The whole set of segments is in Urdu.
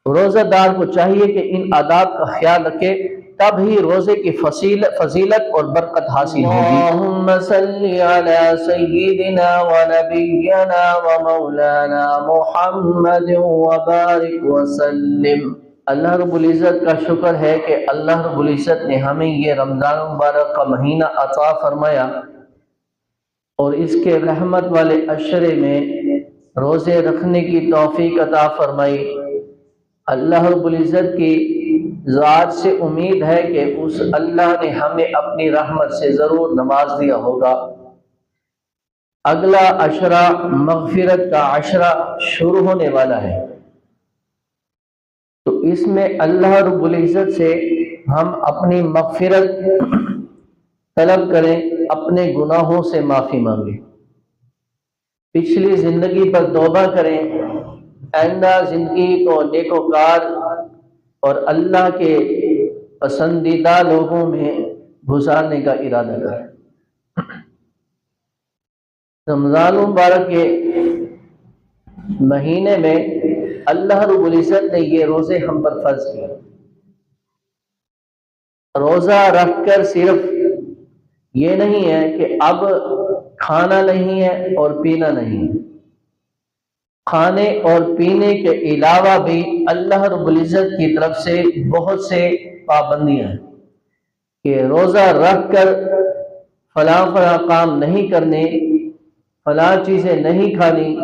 روزہ دار کو چاہیے کہ ان آداب کا خیال رکھے، تب ہی روزے کی فضیلت اور برکت حاصل ہوگی۔ اللہم صلی علی سیدنا و نبینا و مولانا محمد وبارک وسلم۔ اللہ رب العزت کا شکر ہے کہ اللہ رب العزت نے ہمیں یہ رمضان مبارک کا مہینہ عطا فرمایا اور اس کے رحمت والے عشرے میں روزے رکھنے کی توفیق عطا فرمائی۔ اللہ رب العزت کی ذات سے امید ہے کہ اس اللہ نے ہمیں اپنی رحمت سے ضرور نواز دیا ہوگا۔ اگلا عشرہ مغفرت کا عشرہ شروع ہونے والا ہے، تو اس میں اللہ رب العزت سے ہم اپنی مغفرت طلب کریں، اپنے گناہوں سے معافی مانگیں، پچھلی زندگی پر توبہ کریں، آئندہ زندگی کو نیکوکار اور اللہ کے پسندیدہ لوگوں میں گزارنے کا ارادہ کریں۔ رمضان مبارک کے مہینے میں اللہ رب العزت نے یہ روزے ہم پر فرض کیے۔ روزہ رکھ کر صرف یہ نہیں ہے کہ اب کھانا نہیں ہے اور پینا نہیں ہے، کھانے اور پینے کے علاوہ بھی اللہ رب العزت کی طرف سے بہت سے پابندیاں ہیں کہ روزہ رکھ کر فلاں فلاں کام نہیں کرنے، فلاں چیزیں نہیں کھانی۔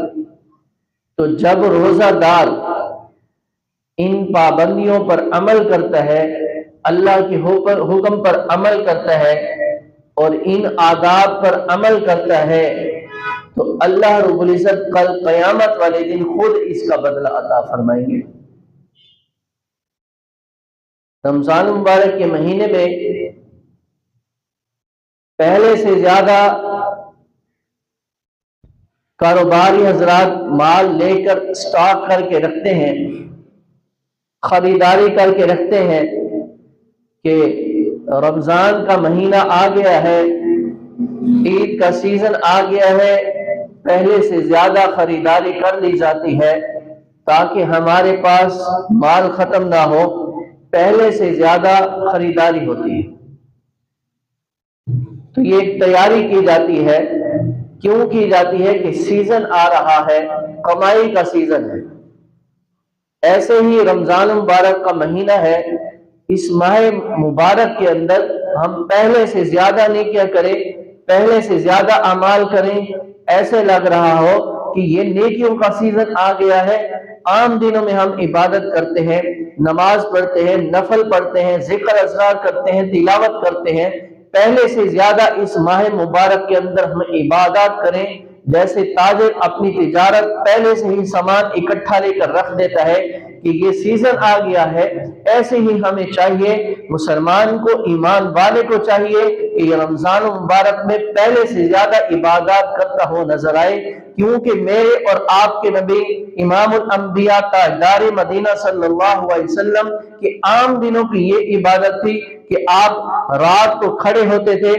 تو جب روزہ دار ان پابندیوں پر عمل کرتا ہے، اللہ کے حکم پر عمل کرتا ہے اور ان آداب پر عمل کرتا ہے، تو اللہ رب العزت کل قیامت والے دن خود اس کا بدلہ عطا فرمائیں گے۔ رمضان مبارک کے مہینے میں پہلے سے زیادہ کاروباری حضرات مال لے کر سٹاک کر کے رکھتے ہیں، خریداری کر کے رکھتے ہیں کہ رمضان کا مہینہ آ گیا ہے، عید کا سیزن آ گیا ہے، پہلے سے زیادہ خریداری کر لی جاتی ہے تاکہ ہمارے پاس مال ختم نہ ہو، پہلے سے زیادہ خریداری ہوتی ہے۔ تو یہ ایک تیاری کی جاتی ہے، کیوں کی جاتی ہے کہ سیزن آ رہا ہے، کمائی کا سیزن ہے۔ ایسے ہی رمضان مبارک کا مہینہ ہے، اس ماہ مبارک کے اندر ہم پہلے سے زیادہ نیکیاں کریں، پہلے سے زیادہ اعمال کریں، ایسے لگ رہا ہو کہ یہ نیکیوں کا سیزن آ گیا ہے۔ عام دنوں میں ہم عبادت کرتے ہیں، نماز پڑھتے ہیں، نفل پڑھتے ہیں، ذکر اذکار کرتے ہیں، تلاوت کرتے ہیں، پہلے سے زیادہ اس ماہ مبارک کے اندر ہم عبادات کریں۔ جیسے تاجر اپنی تجارت پہلے سے ہی سامان اکٹھا لے کر رکھ دیتا ہے کہ یہ سیزن آ گیا ہے، ایسے ہی ہمیں چاہیے، مسلمان کو، ایمان والے کو چاہیے کہ یہ رمضان مبارک میں پہلے سے زیادہ عبادات کرتا ہو نظر آئے، کیونکہ میرے اور آپ کے نبی امام الانبیاء تاجدار مدینہ صلی اللہ علیہ وسلم کی عام دنوں کی یہ عبادت تھی کہ آپ رات کو کھڑے ہوتے تھے،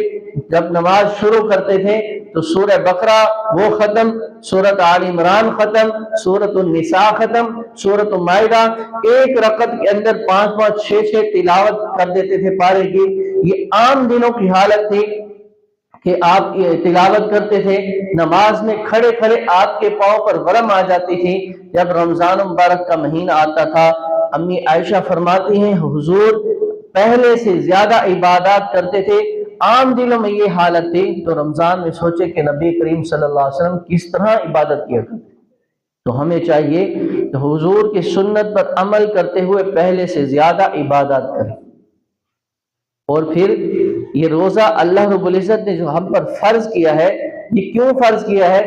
جب نماز شروع کرتے تھے تو سورہ بقرہ وہ ختم، سورۃ آل عمران ختم، سورۃ النساء ختم، سورۃ مائدہ، ایک رکعت کے اندر 5 6 تلاوت کر دیتے تھے پارے کی۔ یہ عام دنوں کی حالت تھی کہ آپ تلاوت کرتے تھے، نماز میں کھڑے کھڑے آپ کے پاؤں پر ورم آ جاتی تھی۔ جب رمضان مبارک کا مہینہ آتا تھا، امی عائشہ فرماتی ہیں حضور پہلے سے زیادہ عبادات کرتے تھے، عام دنوں میں یہ حالت تھی، تو رمضان میں سوچے کہ نبی کریم صلی اللہ علیہ وسلم کس طرح عبادت کیا کرتے۔ تو ہمیں چاہیے کہ حضور کی سنت پر عمل کرتے ہوئے پہلے سے زیادہ عبادات کریں۔ اور پھر یہ روزہ اللہ رب العزت نے جو ہم پر فرض کیا ہے، یہ کیوں فرض کیا ہے؟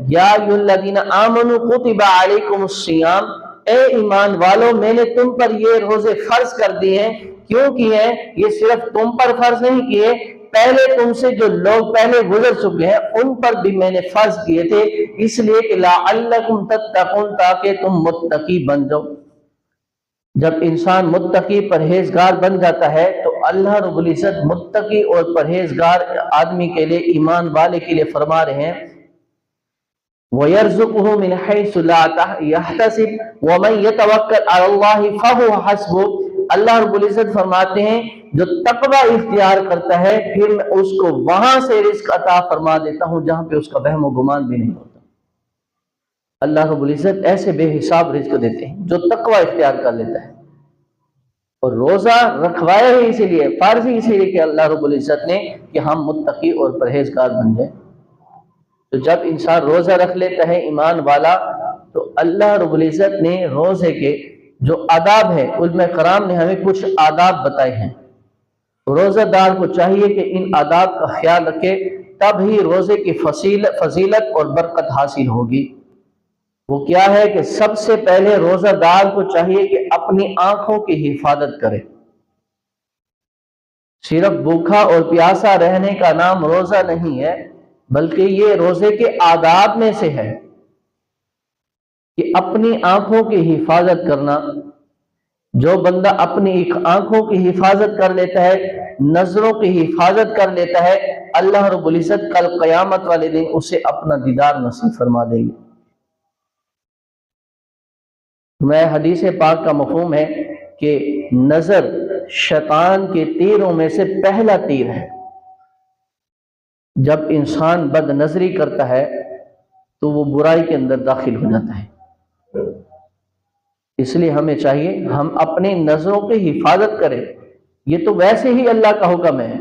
یا ایھا الذین آمنوا کتب علیکم الصیام، اے ایمان والو میں نے تم پر یہ روزے فرض کر دیے ہیں۔ کیوں کیے ہیں؟ یہ صرف تم پر فرض نہیں کیے، پہلے تم سے جو لوگ پہلے گزر چکے ہیں ان پر بھی میں نے فرض کیے تھے، اس لیے کہ لعلکم تتقون، تاکہ تم متقی بن جاؤ۔ جب انسان متقی پرہیزگار بن جاتا ہے تو اللہ رب العزت متقی اور پرہیزگار آدمی کے لیے، ایمان والے کے لیے فرما رہے ہیں وَيَرْزُقُهُ مِنْ حَيْثُ لَا يَحْتَسِبُ وَمَنْ يَتَوَكَّلْ عَلَى اللَّهِ فَهُوَ حَسْبُهُ۔ اللہ رب العزت فرماتے ہیں جو تقوی اختیار کرتا ہے پھر میں اس کو وہاں سے رزق عطا فرما دیتا ہوں جہاں پہ اس کا وہم و گمان بھی نہیں ہوتا۔ اللہ رب العزت ایسے بے حساب رزق دیتے ہیں جو تقوی اختیار کر لیتا ہے۔ اور روزہ رکھوایا ہی اسی لیے، فرض ہی اسی لیے کہ اللہ رب العزت نے کہ ہم متقی اور پرہیزگار بن جائیں۔ تو جب انسان روزہ رکھ لیتا ہے ایمان والا تو اللہ رب العزت نے روزے کے جو آداب ہیں، علماء کرام نے ہمیں کچھ آداب بتائے ہیں۔ روزہ دار کو چاہیے کہ ان آداب کا خیال رکھے، تب ہی روزے کی فضیلت اور برکت حاصل ہوگی۔ وہ کیا ہے کہ سب سے پہلے روزہ دار کو چاہیے کہ اپنی آنکھوں کی حفاظت کرے۔ صرف بھوکا اور پیاسا رہنے کا نام روزہ نہیں ہے، بلکہ یہ روزے کے آداب میں سے ہے کہ اپنی آنکھوں کی حفاظت کرنا۔ جو بندہ اپنی آنکھوں کی حفاظت کر لیتا ہے، نظروں کی حفاظت کر لیتا ہے، اللہ رب العزت کل قیامت والے دن اسے اپنا دیدار نصیب فرما دیں گے۔ میں حدیث پاک کا مفہوم ہے کہ نظر شیطان کے تیروں میں سے پہلا تیر ہے۔ جب انسان بد نظری کرتا ہے تو وہ برائی کے اندر داخل ہو جاتا ہے۔ اس لیے ہمیں چاہیے ہم اپنی نظروں کی حفاظت کریں۔ یہ تو ویسے ہی اللہ کا حکم ہے،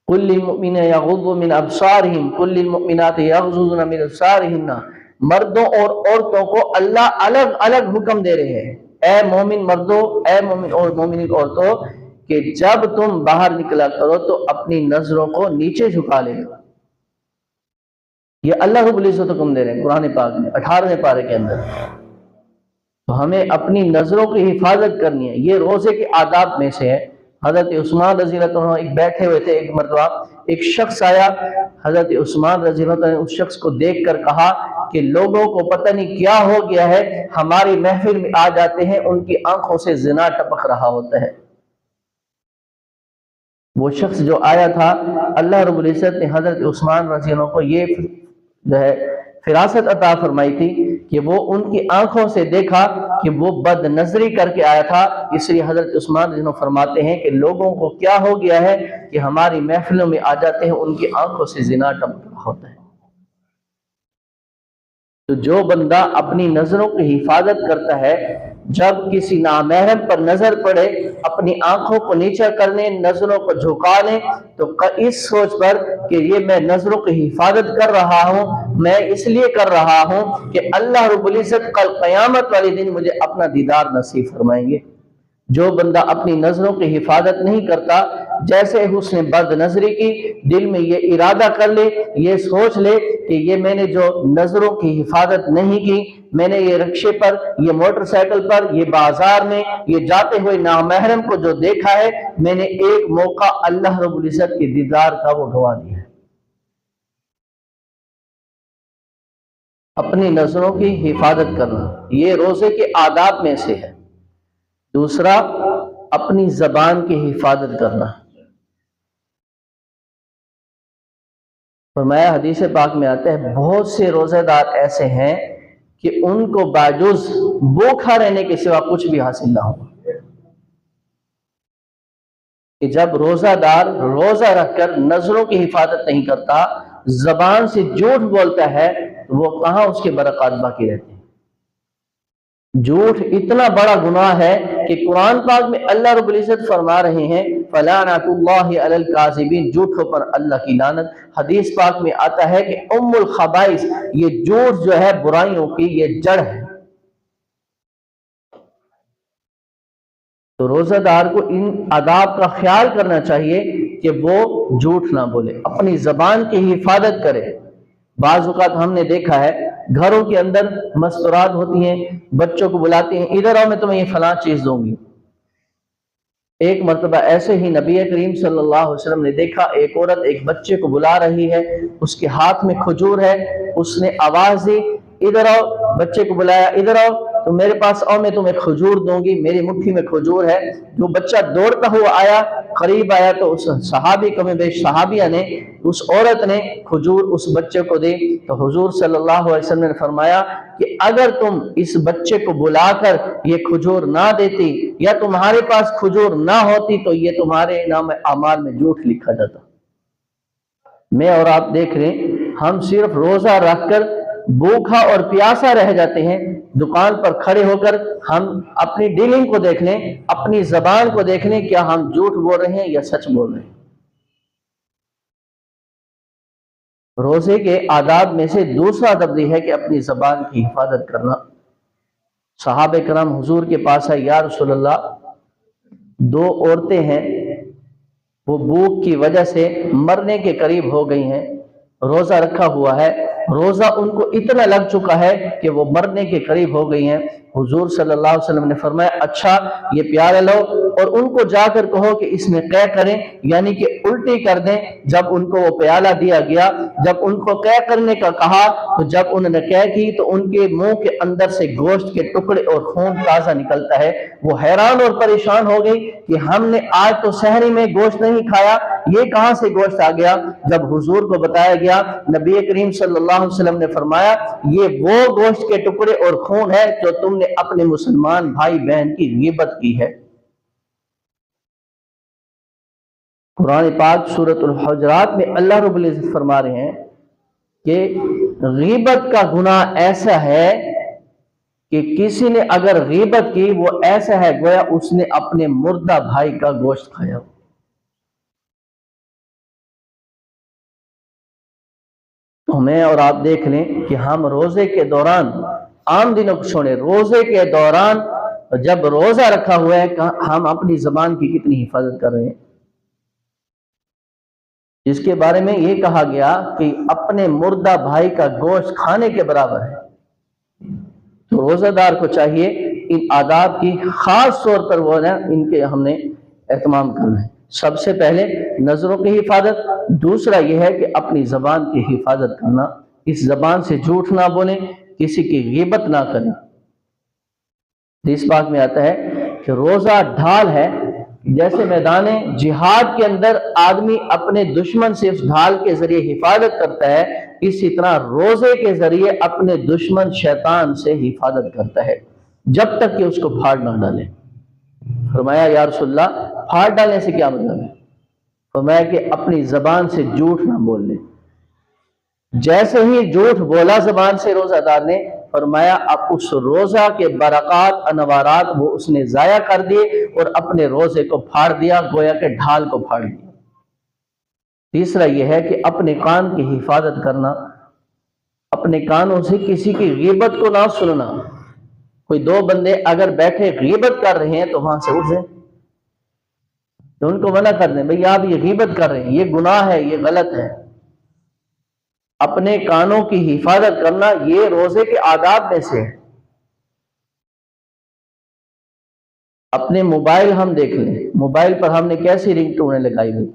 قُلْ لِلْمُؤْمِنِينَ يَغُضُّوا مِنْ أَبْصَارِهِمْ قُلْ لِلْمُؤْمِنَاتِ يَغْضُضْنَ مِنْ أَبْصَارِهِنَّ۔ مردوں اور عورتوں کو اللہ الگ الگ حکم دے رہے ہیں، اے مومن مردوں، اے مومن اور مومن عورتوں، کہ جب تم باہر نکلا کرو تو اپنی نظروں کو نیچے جھکا لے گا۔ یہ اللہ رب العزت حکم دے رہے ہیں قرآن پاک میں 18ویں پارے کے اندر۔ تو ہمیں اپنی نظروں کی حفاظت کرنی ہے، یہ روزے کے آداب میں سے ہے۔ حضرت عثمان رضی اللہ عنہ ایک بیٹھے ہوئے تھے، ایک مرتبہ ایک شخص آیا، حضرت عثمان رضی اللہ عنہ نے اس شخص کو دیکھ کر کہا کہ لوگوں کو پتہ نہیں کیا ہو گیا ہے، ہماری محفل میں آ جاتے ہیں، ان کی آنکھوں سے زنا ٹپک رہا ہوتا ہے۔ وہ شخص جو آیا تھا، اللہ رب العزت نے حضرت عثمان رضی اللہ عنہ کو یہ جو ہے فراست عطا فرمائی تھی کہ وہ ان کی آنکھوں سے دیکھا کہ وہ بد نظری کر کے آیا تھا۔ اس لیے حضرت عثمان رضی اللہ عنہ فرماتے ہیں کہ لوگوں کو کیا ہو گیا ہے کہ ہماری محفلوں میں آ جاتے ہیں، ان کی آنکھوں سے زنا ٹپک رہا ہوتا ہے۔ تو جو بندہ اپنی نظروں کی حفاظت کرتا ہے، جب کسی نامحرم پر نظر پڑے اپنی آنکھوں کو نیچے کرنے، نظروں کو جھکا لیں، تو اس سوچ پر کہ یہ میں نظروں کی حفاظت کر رہا ہوں، میں اس لیے کر رہا ہوں کہ اللہ رب العزت کل قیامت والے دن مجھے اپنا دیدار نصیب فرمائیں گے۔ جو بندہ اپنی نظروں کی حفاظت نہیں کرتا، جیسے اس نے بد نظری کی، دل میں یہ ارادہ کر لے، یہ سوچ لے کہ یہ میں نے جو نظروں کی حفاظت نہیں کی، میں نے یہ رکشے پر، یہ موٹر سائیکل پر، یہ بازار میں، یہ جاتے ہوئے نامحرم کو جو دیکھا ہے، میں نے ایک موقع اللہ رب العزت کے دیدار کا وہ گوا دیا ہے۔ اپنی نظروں کی حفاظت کرنا یہ روزے کے آداب میں سے ہے۔ دوسرا، اپنی زبان کی حفاظت کرنا۔ فرمایا حدیث پاک میں آتا ہے بہت سے روزہ دار ایسے ہیں کہ ان کو باجوز بھوکا رہنے کے سوا کچھ بھی حاصل نہ ہو، کہ جب روزہ دار روزہ رکھ کر نظروں کی حفاظت نہیں کرتا، زبان سے جھوٹ بولتا ہے، تو وہ کہاں اس کے برکات باقی رہتے ہیں۔ جھوٹ اتنا بڑا گناہ ہے کہ قرآن پاک میں اللہ رب العزت فرما رہے ہیں فَلَعْنَةُ اللَّهِ عَلَى الْكَاذِبِينَ، جھوٹوں پر اللہ کی لعنت۔ حدیث پاک میں آتا ہے کہ ام الخبائث، یہ جھوٹ جو ہے برائیوں کی یہ جڑ ہے۔ تو روزہ دار کو ان آداب کا خیال کرنا چاہیے کہ وہ جھوٹ نہ بولے، اپنی زبان کی حفاظت کرے۔ بعض اوقات ہم نے دیکھا ہے گھروں کے اندر مستورات ہوتی ہیں، بچوں کو بلاتے ہیں ادھر آؤ میں تمہیں یہ فلاں چیز دوں گی۔ ایک مرتبہ ایسے ہی نبی کریم صلی اللہ علیہ وسلم نے دیکھا ایک عورت ایک بچے کو بلا رہی ہے، اس کے ہاتھ میں کھجور ہے، اس نے آواز دی ادھر آؤ، بچے کو بلایا ادھر آؤ، تو میرے پاس آؤ، میں تمہیں کھجور دوں گی، میری مٹھی میں کھجور ہے۔ جو بچہ دوڑتا ہوا آیا، قریب آیا، تو اس صحابی کو میں بیش صحابیہ نے، اس عورت نے کھجور اس بچے کو دی۔ تو حضور صلی اللہ علیہ وسلم نے فرمایا کہ اگر تم اس بچے کو بلا کر یہ کھجور نہ دیتی یا تمہارے پاس کھجور نہ ہوتی تو یہ تمہارے نام اعمال میں جھوٹ لکھا جاتا۔ میں اور آپ دیکھ رہے ہیں، ہم صرف روزہ رکھ کر بھوکا اور پیاسا رہ جاتے ہیں، دکان پر کھڑے ہو کر ہم اپنی ڈیلنگ کو دیکھ لیں، اپنی زبان کو دیکھ لیں، کیا ہم جھوٹ بول رہے ہیں یا سچ بول رہے ہیں۔ روزے کے آداب میں سے دوسرا ادب یہ ہے کہ اپنی زبان کی حفاظت کرنا۔ صحابہ کرام حضور کے پاس آئے، یا رسول اللہ، دو عورتیں ہیں، وہ بھوک کی وجہ سے مرنے کے قریب ہو گئی ہیں، روزہ رکھا ہوا ہے، روزہ ان کو اتنا لگ چکا ہے کہ وہ مرنے کے قریب ہو گئی ہیں۔ حضور صلی اللہ علیہ وسلم نے فرمایا اچھا یہ پیالہ لو اور ان کو جا کر کہو کہ اس میں قے کریں، یعنی کہ الٹی کر دیں۔ جب ان کو وہ پیالہ دیا گیا، جب ان کو قے کرنے کا کہا تو جب انہوں نے قے کی تو ان کے منہ کے اندر سے گوشت کے ٹکڑے اور خون تازہ نکلتا ہے۔ وہ حیران اور پریشان ہو گئی کہ ہم نے آج تو سحری میں گوشت نہیں کھایا، یہ کہاں سے گوشت آ گیا؟ جب حضور کو بتایا گیا، نبی کریم صلی اللہ علیہ وسلم نے فرمایا یہ وہ گوشت کے ٹکڑے اور خون ہے جو تم نے اپنے مسلمان بھائی بہن کی غیبت کی ہے۔ قرآن پاک سورۃ الحجرات میں اللہ رب العزت فرما رہے ہیں کہ غیبت کا گناہ ایسا ہے کہ کسی نے اگر غیبت کی وہ ایسا ہے گویا اس نے اپنے مردہ بھائی کا گوشت کھایا۔ تو میں اور آپ دیکھ لیں کہ ہم روزے کے دوران، عام دنوں کو چھوڑیں، روزے کے دوران جب روزہ رکھا ہوا ہے ہم اپنی زبان کی کتنی حفاظت کر رہے ہیں، جس کے بارے میں یہ کہا گیا کہ اپنے مردہ بھائی کا گوشت کھانے کے برابر ہے۔ تو روزہ دار کو چاہیے ان آداب کی خاص طور پر وہ ان کے ہم نے اہتمام کرنا ہے۔ سب سے پہلے نظروں کی حفاظت، دوسرا یہ ہے کہ اپنی زبان کی حفاظت کرنا، اس زبان سے جھوٹ نہ بولیں، کسی کی غیبت نہ کریں۔ اس بات میں آتا ہے کہ روزہ ڈھال ہے، جیسے میدان جہاد کے اندر آدمی اپنے دشمن سے اس ڈھال کے ذریعے حفاظت کرتا ہے، اسی طرح روزے کے ذریعے اپنے دشمن شیطان سے حفاظت کرتا ہے، جب تک کہ اس کو پھاڑ نہ ڈالے۔ فرمایا یا رسول اللہ پھاڑ ڈالنے سے کیا مطلب ہے؟ فرمایا کہ اپنی زبان سے جھوٹ نہ بول لے۔ جیسے ہی جھوٹ بولا زبان سے روزہ دار نے، فرمایا اب اس روزہ کے برکات انوارات وہ اس نے ضائع کر دیے اور اپنے روزے کو پھاڑ دیا، گویا کہ ڈھال کو پھاڑ دیا۔ تیسرا یہ ہے کہ اپنے کان کی حفاظت کرنا، اپنے کانوں سے کسی کی غیبت کو نہ سننا۔ کوئی دو بندے اگر بیٹھے غیبت کر رہے ہیں تو وہاں سے اٹھ جائیں، تو ان کو منع کر دیں، بھئی آپ یہ غیبت کر رہے ہیں، یہ گناہ ہے، یہ غلط ہے۔ اپنے کانوں کی حفاظت کرنا یہ روزے کے آداب میں سے ہے۔ اپنے موبائل ہم دیکھ لیں، موبائل پر ہم نے کیسی رنگ ٹونیں لگائی ہوئی،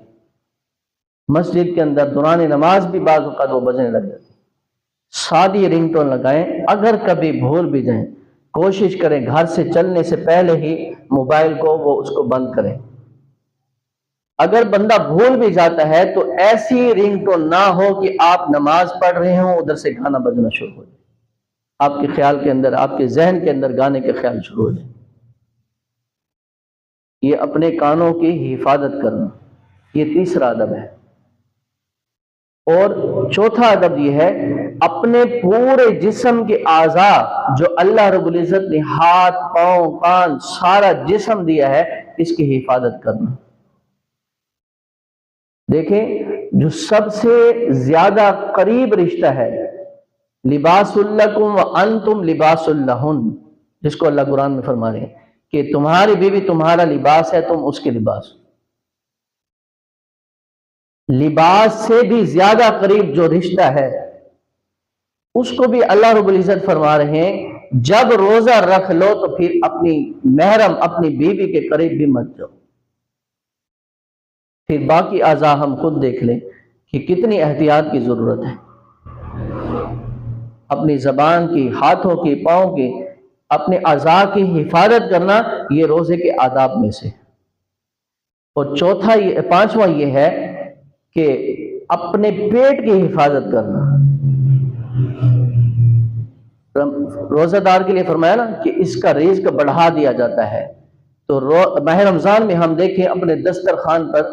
مسجد کے اندر دوران نماز بھی بعض اوقات وہ بجنے لگ جاتی۔ سادی رنگ ٹون لگائیں، اگر کبھی بھول بھی جائیں کوشش کریں گھر سے چلنے سے پہلے ہی موبائل کو وہ اس کو بند کریں۔ اگر بندہ بھول بھی جاتا ہے تو ایسی رنگ ٹون نہ ہو کہ آپ نماز پڑھ رہے ہوں ادھر سے گانا بجنا شروع ہو جائے، آپ کے خیال کے اندر، آپ کے ذہن کے اندر گانے کے خیال شروع ہو جائے۔ یہ اپنے کانوں کی حفاظت کرنا، یہ تیسرا ادب ہے۔ اور چوتھا ادب یہ ہے اپنے پورے جسم کے اعضاء جو اللہ رب العزت نے ہاتھ، پاؤں، کان، سارا جسم دیا ہے، اس کی حفاظت کرنا۔ دیکھیں جو سب سے زیادہ قریب رشتہ ہے، لباس لکم وانتم لباس لہن، جس کو اللہ قرآن میں فرما رہے ہیں کہ تمہاری بیوی تمہارا لباس ہے، تم اس کے لباس۔ لباس سے بھی زیادہ قریب جو رشتہ ہے اس کو بھی اللہ رب العزت فرما رہے ہیں جب روزہ رکھ لو تو پھر اپنی محرم، اپنی بیوی کے قریب بھی مت جاؤ۔ پھر باقی اعضاء ہم خود دیکھ لیں کہ کتنی احتیاط کی ضرورت ہے، اپنی زبان کی، ہاتھوں کی، پاؤں کی، اپنے اعضاء کی حفاظت کرنا یہ روزے کے آداب میں سے۔ اور پانچواں یہ ہے کہ اپنے پیٹ کی حفاظت کرنا۔ روزہ دار کے لیے فرمایا نا کہ اس کا رزق بڑھا دیا جاتا ہے، تو ماہ رمضان میں ہم دیکھیں اپنے دسترخوان پر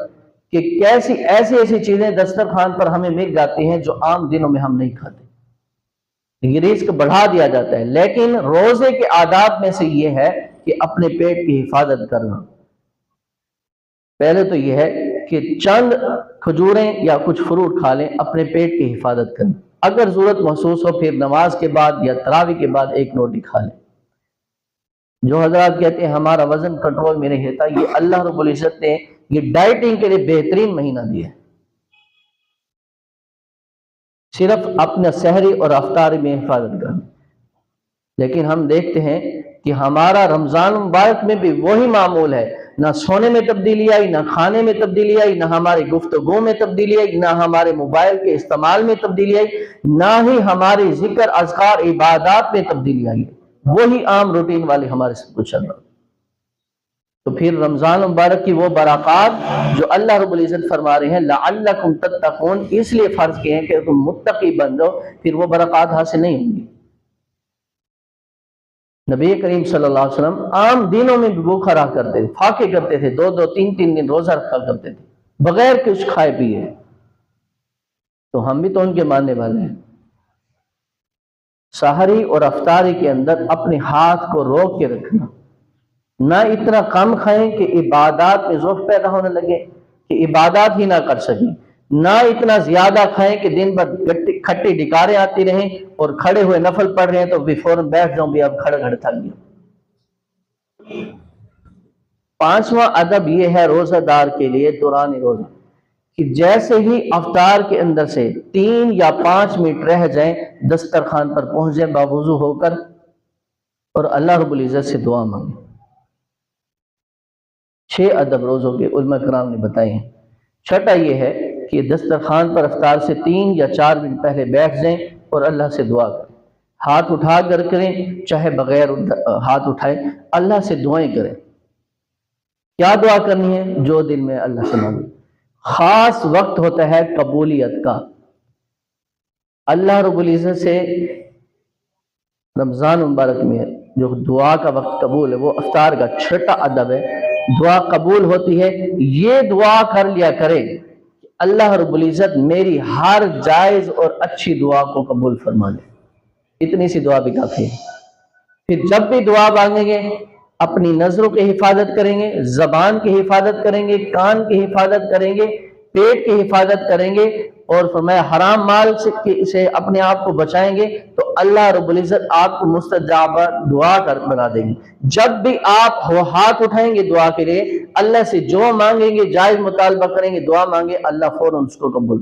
کہ کیسی ایسی چیزیں دسترخوان پر ہمیں مل جاتی ہیں جو عام دنوں میں ہم نہیں کھاتے، یہ رزق بڑھا دیا جاتا ہے۔ لیکن روزے کے آداب میں سے یہ ہے کہ اپنے پیٹ کی حفاظت کرنا۔ پہلے تو یہ ہے کہ چند کھجوریں یا کچھ فروٹ کھا لیں، اپنے پیٹ کی حفاظت کریں، اگر ضرورت محسوس ہو پھر نماز کے بعد یا تراویح کے بعد ایک روٹی کھا لیں۔ جو حضرات کہتے ہیں ہمارا وزن کنٹرول میں نہیں رہتا، یہ اللہ رب العزت نے یہ ڈائٹنگ کے لیے بہترین مہینہ دیا ہے، صرف اپنا سحری اور افطاری میں حفاظت کرنا۔ لیکن ہم دیکھتے ہیں کہ ہمارا رمضان مبارک میں بھی وہی معمول ہے، نہ سونے میں تبدیلی آئی، نہ کھانے میں تبدیلی آئی، نہ ہماری گفتگو میں تبدیلی آئی، نہ ہمارے موبائل کے استعمال میں تبدیلی آئی، نہ ہی ہماری ذکر اذکار عبادات میں تبدیلی آئی، وہی عام روٹین والے ہمارے سب کچھ چل رہا۔ تو پھر رمضان مبارک کی وہ برکات جو اللہ رب العزت فرما رہے ہیں لعلکم تتقون، اس لیے فرض کیے ہیں کہ تم متقی بن جاؤ، پھر وہ برکات حاصل نہیں ہوں گی۔ نبی کریم صلی اللہ علیہ وسلم عام دنوں میں بھی بھوکا رہا کرتے تھے، فاقے کرتے تھے، 2 3 دن روزہ رکھا کرتے تھے بغیر کچھ کھائے پیے۔ تو ہم بھی تو ان کے ماننے والے ہیں۔ سحری اور افطاری کے اندر اپنے ہاتھ کو روک کے رکھنا، نہ اتنا کم کھائیں کہ عبادات میں ضعف پیدا ہونے لگے کہ عبادات ہی نہ کر سکیں، نہ اتنا زیادہ کھائیں کہ دن بھر کھٹی ڈکاریں آتی رہیں اور کھڑے ہوئے نفل پڑھ رہے ہیں تو بھی فوراً بیٹھ جاؤں بھی اب کھڑے تھک گیا۔ پانچواں ادب یہ ہے روزہ دار کے لیے دوران روزہ کہ جیسے ہی افطار کے اندر سے 3 یا 5 منٹ رہ جائیں دسترخوان پر پہنچ جائیں باوضو ہو کر اور اللہ رب العزت سے دعا مانگیں۔ 6 ادب روزوں کے علماء کرام نے بتائے ہیں۔ چھٹا یہ ہے کہ دسترخوان پر افطار سے 3 یا 4 منٹ پہلے بیٹھ جائیں اور اللہ سے دعا کریں، ہاتھ اٹھا کر کریں چاہے بغیر ہاتھ اٹھائیں، اللہ سے دعائیں کریں۔ کیا دعا کرنی ہے؟ جو دل میں اللہ سے مانگے۔ خاص وقت ہوتا ہے قبولیت کا، اللہ رب العزت سے رمضان مبارک میں جو دعا کا وقت قبول ہے وہ افطار کا چھٹا ادب ہے، دعا قبول ہوتی ہے۔ یہ دعا کر لیا کرے اللہ رب العزت میری ہر جائز اور اچھی دعا کو قبول فرما لے، اتنی سی دعا بھی کافی ہے۔ پھر جب بھی دعا مانگیں گے اپنی نظروں کی حفاظت کریں گے، زبان کی حفاظت کریں گے، کان کی حفاظت کریں گے، پیٹ کی حفاظت کریں گے، اور فرمایا حرام مال سے اپنے آپ کو بچائیں گے تو اللہ رب العزت آپ کو مستجاب دعا بنا دیں گے۔ جب بھی آپ ہاتھ اٹھائیں گے دعا کے لیے، اللہ سے جو مانگیں گے جائز مطالبہ کریں گے، دعا مانگے، اللہ فوراً اس کو قبول۔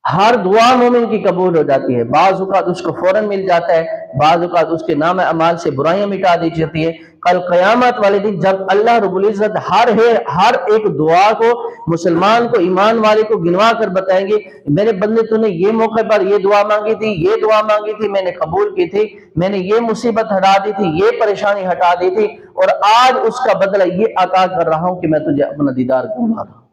ہر دعا مومن کی قبول ہو جاتی ہے، بعض اوقات اس کو فوراً مل جاتا ہے، بعض اوقات اس کے نام اعمال سے برائیاں مٹا دی جاتی ہے۔ کل قیامت والے دن جب اللہ رب العزت ہر ایک دعا کو مسلمان کو ایمان والے کو گنوا کر بتائیں گے میرے بندے تو نے یہ موقع پر یہ دعا مانگی تھی، یہ دعا مانگی تھی، میں نے قبول کی تھی، میں نے یہ مصیبت ہٹا دی تھی، یہ پریشانی ہٹا دی تھی، اور آج اس کا بدلہ یہ عطا کر رہا ہوں کہ میں تجھے اپنا دیدار کروا رہا ہوں۔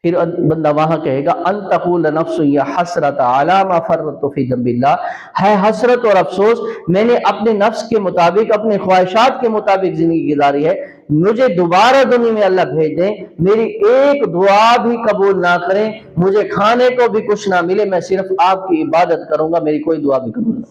پھر بندہ وہاں کہے گا ان تقول نفس یا حسرت علی ما فرطت فی جنب اللہ، ہے حسرت اور افسوس میں نے اپنے نفس کے مطابق اپنے خواہشات کے مطابق زندگی گزاری ہے، مجھے دوبارہ دنیا میں اللہ بھیج دیں، میری ایک دعا بھی قبول نہ کریں، مجھے کھانے کو بھی کچھ نہ ملے، میں صرف آپ کی عبادت کروں گا، میری کوئی دعا بھی قبول نہ۔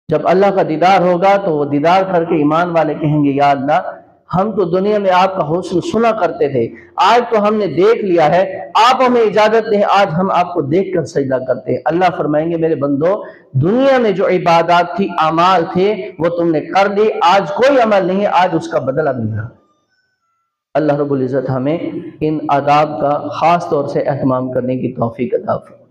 جب اللہ کا دیدار ہوگا تو وہ دیدار کر کے ایمان والے کہیں گے یا اللہ ہم تو دنیا میں آپ کا حسن سنا کرتے تھے، آج تو ہم نے دیکھ لیا ہے، آپ ہمیں اجازت دیں آج ہم آپ کو دیکھ کر سجدہ کرتے ہیں۔ اللہ فرمائیں گے میرے بندو دنیا میں جو عبادات تھی اعمال تھے وہ تم نے کر لی، آج کوئی عمل نہیں ہے، آج اس کا بدلہ مل رہا۔ اللہ رب العزت ہمیں ان آداب کا خاص طور سے اہتمام کرنے کی توفیق عطا فرمائے۔